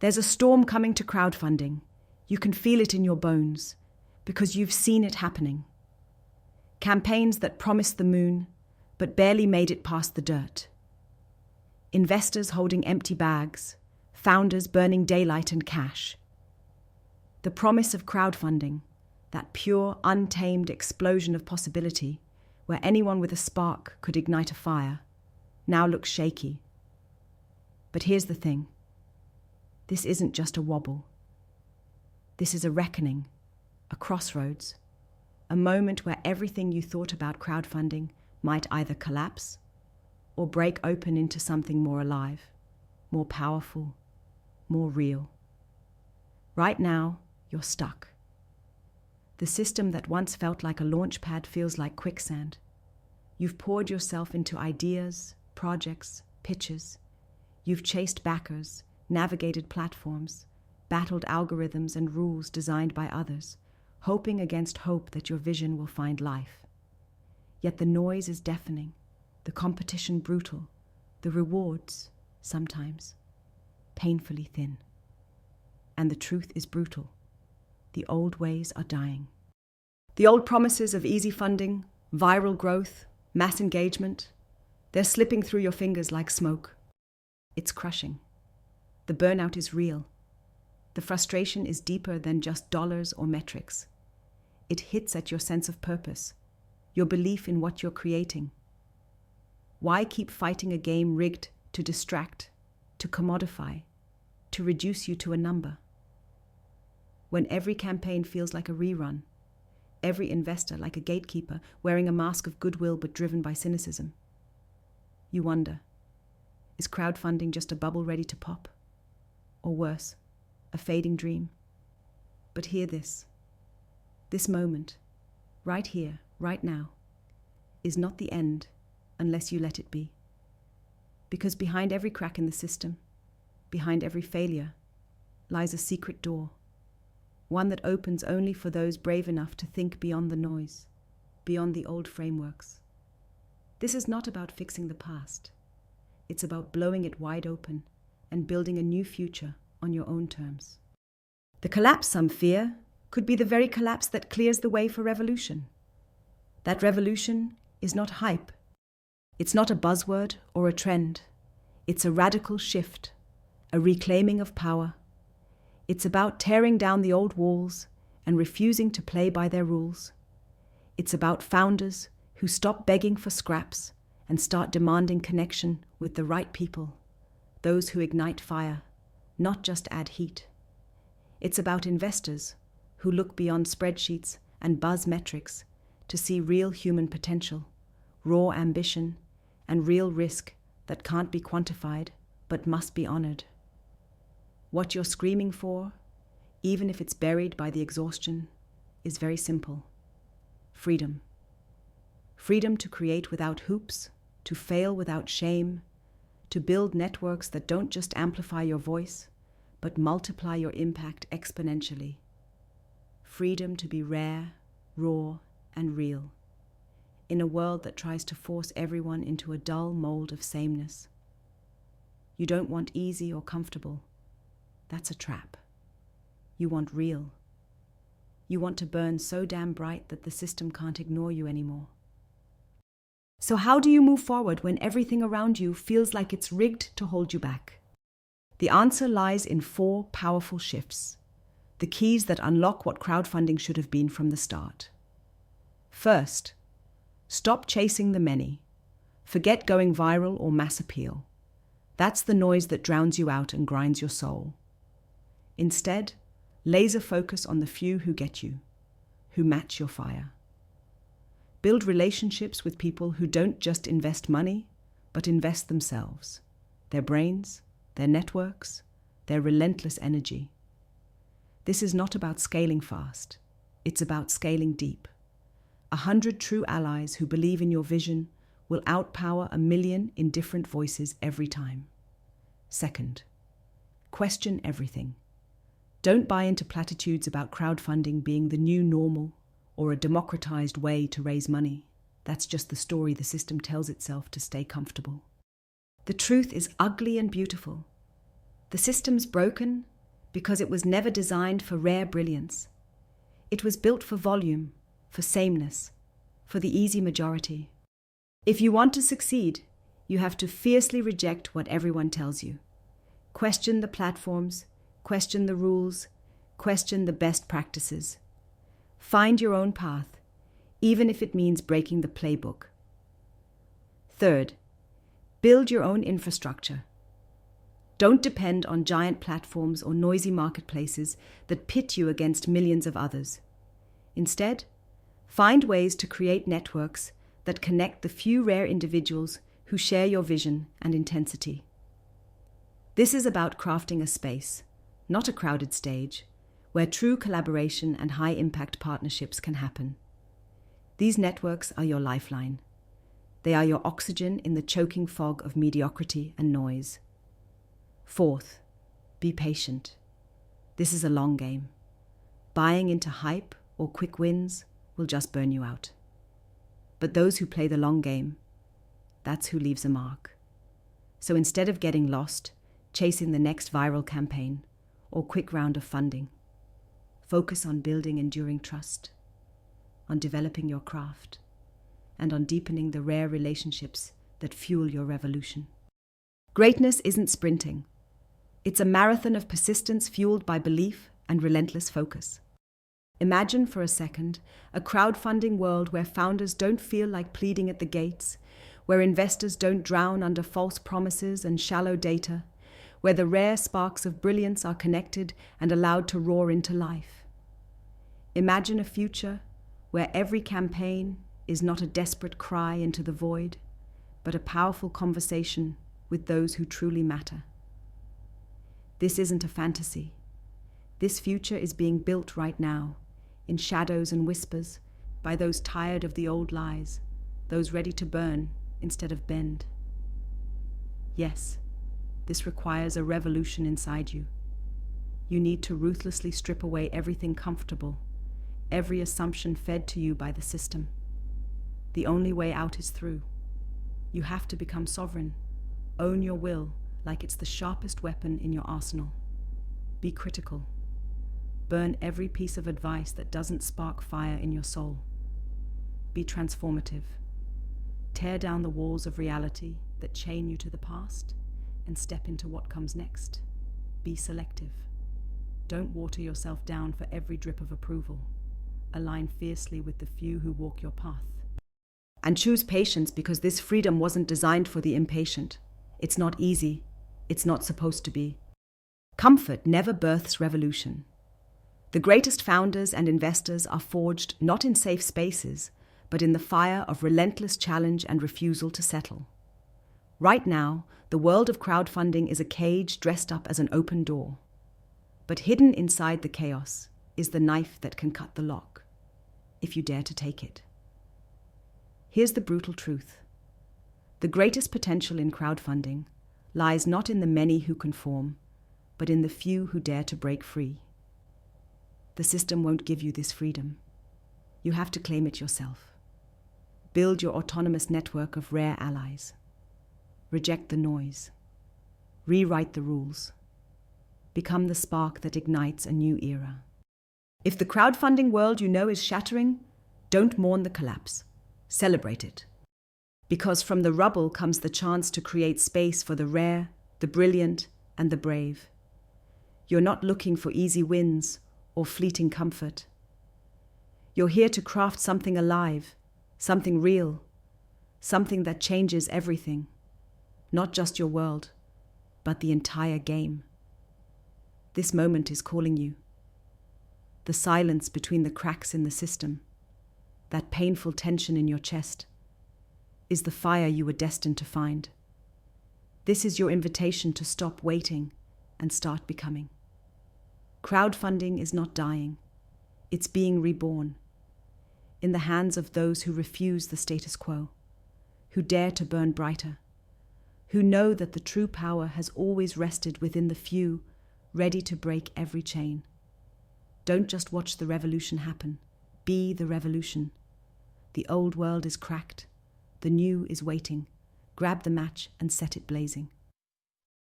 There's a storm coming to crowdfunding. You can feel it in your bones because you've seen it happening. Campaigns that promised the moon but barely made it past the dirt. Investors holding empty bags, founders burning daylight and cash. The promise of crowdfunding, that pure, untamed explosion of possibility where anyone with a spark could ignite a fire, now looks shaky. But here's the thing. This isn't just a wobble. This is a reckoning, a crossroads, a moment where everything you thought about crowdfunding might either collapse or break open into something more alive, more powerful, more real. Right now, you're stuck. The system that once felt like a launch pad feels like quicksand. You've poured yourself into ideas, projects, pitches. You've chased backers, navigated platforms, battled algorithms and rules designed by others, hoping against hope that your vision will find life. Yet the noise is deafening, the competition brutal, the rewards, sometimes, painfully thin. And the truth is brutal. The old ways are dying. The old promises of easy funding, viral growth, mass engagement, they're slipping through your fingers like smoke. It's crushing. The burnout is real. The frustration is deeper than just dollars or metrics. It hits at your sense of purpose, your belief in what you're creating. Why keep fighting a game rigged to distract, to commodify, to reduce you to a number? When every campaign feels like a rerun, every investor like a gatekeeper wearing a mask of goodwill but driven by cynicism. You wonder, is crowdfunding just a bubble ready to pop? Or worse, a fading dream? But hear this. This moment, right here, right now, is not the end unless you let it be. Because behind every crack in the system, behind every failure, lies a secret door. One that opens only for those brave enough to think beyond the noise, beyond the old frameworks. This is not about fixing the past. It's about blowing it wide open and building a new future on your own terms. The collapse some fear could be the very collapse that clears the way for revolution. That revolution is not hype. It's not a buzzword or a trend. It's a radical shift, a reclaiming of power. It's about tearing down the old walls and refusing to play by their rules. It's about founders who stop begging for scraps and start demanding connection with the right people, those who ignite fire, not just add heat. It's about investors who look beyond spreadsheets and buzz metrics to see real human potential, raw ambition, and real risk that can't be quantified but must be honored. What you're screaming for, even if it's buried by the exhaustion, is very simple. Freedom. Freedom to create without hoops, to fail without shame, to build networks that don't just amplify your voice, but multiply your impact exponentially. Freedom to be rare, raw, and real, in a world that tries to force everyone into a dull mold of sameness. You don't want easy or comfortable. That's a trap. You want real. You want to burn so damn bright that the system can't ignore you anymore. So how do you move forward when everything around you feels like it's rigged to hold you back? The answer lies in 4 powerful shifts, the keys that unlock what crowdfunding should have been from the start. First, stop chasing the many. Forget going viral or mass appeal. That's the noise that drowns you out and grinds your soul. Instead, laser focus on the few who get you, who match your fire. Build relationships with people who don't just invest money, but invest themselves, their brains, their networks, their relentless energy. This is not about scaling fast. It's about scaling deep. 100 true allies who believe in your vision will outpower 1,000,000 in different voices every time. Second, question everything. Don't buy into platitudes about crowdfunding being the new normal or a democratized way to raise money. That's just the story the system tells itself to stay comfortable. The truth is ugly and beautiful. The system's broken, because it was never designed for rare brilliance. It was built for volume, for sameness, for the easy majority. If you want to succeed, you have to fiercely reject what everyone tells you. Question the platforms, question the rules, question the best practices. Find your own path, even if it means breaking the playbook. Third, build your own infrastructure. Don't depend on giant platforms or noisy marketplaces that pit you against millions of others. Instead, find ways to create networks that connect the few rare individuals who share your vision and intensity. This is about crafting a space, not a crowded stage, where true collaboration and high-impact partnerships can happen. These networks are your lifeline. They are your oxygen in the choking fog of mediocrity and noise. Fourth, be patient. This is a long game. Buying into hype or quick wins will just burn you out. But those who play the long game, that's who leaves a mark. So instead of getting lost, chasing the next viral campaign or quick round of funding, focus on building enduring trust, on developing your craft, and on deepening the rare relationships that fuel your revolution. Greatness isn't sprinting. It's a marathon of persistence fueled by belief and relentless focus. Imagine for a second a crowdfunding world where founders don't feel like pleading at the gates, where investors don't drown under false promises and shallow data, where the rare sparks of brilliance are connected and allowed to roar into life. Imagine a future where every campaign is not a desperate cry into the void, but a powerful conversation with those who truly matter. This isn't a fantasy. This future is being built right now, in shadows and whispers, by those tired of the old lies, those ready to burn instead of bend. Yes, this requires a revolution inside you. You need to ruthlessly strip away everything comfortable, every assumption fed to you by the system. The only way out is through. You have to become sovereign, own your will like it's the sharpest weapon in your arsenal. Be critical. Burn every piece of advice that doesn't spark fire in your soul. Be transformative. Tear down the walls of reality that chain you to the past and step into what comes next. Be selective. Don't water yourself down for every drip of approval. Align fiercely with the few who walk your path. And choose patience, because this freedom wasn't designed for the impatient. It's not easy. It's not supposed to be. Comfort never births revolution. The greatest founders and investors are forged not in safe spaces, but in the fire of relentless challenge and refusal to settle. Right now, the world of crowdfunding is a cage dressed up as an open door. But hidden inside the chaos is the knife that can cut the lock, if you dare to take it. Here's the brutal truth. The greatest potential in crowdfunding lies not in the many who conform, but in the few who dare to break free. The system won't give you this freedom. You have to claim it yourself. Build your autonomous network of rare allies. Reject the noise. Rewrite the rules. Become the spark that ignites a new era. If the crowdfunding world you know is shattering, don't mourn the collapse. Celebrate it. Because from the rubble comes the chance to create space for the rare, the brilliant, and the brave. You're not looking for easy wins or fleeting comfort. You're here to craft something alive, something real, something that changes everything. Not just your world, but the entire game. This moment is calling you. The silence between the cracks in the system, that painful tension in your chest, is the fire you were destined to find. This is your invitation to stop waiting and start becoming. Crowdfunding is not dying. It's being reborn. In the hands of those who refuse the status quo, who dare to burn brighter, who know that the true power has always rested within the few, ready to break every chain. Don't just watch the revolution happen. Be the revolution. The old world is cracked. The new is waiting. Grab the match and set it blazing.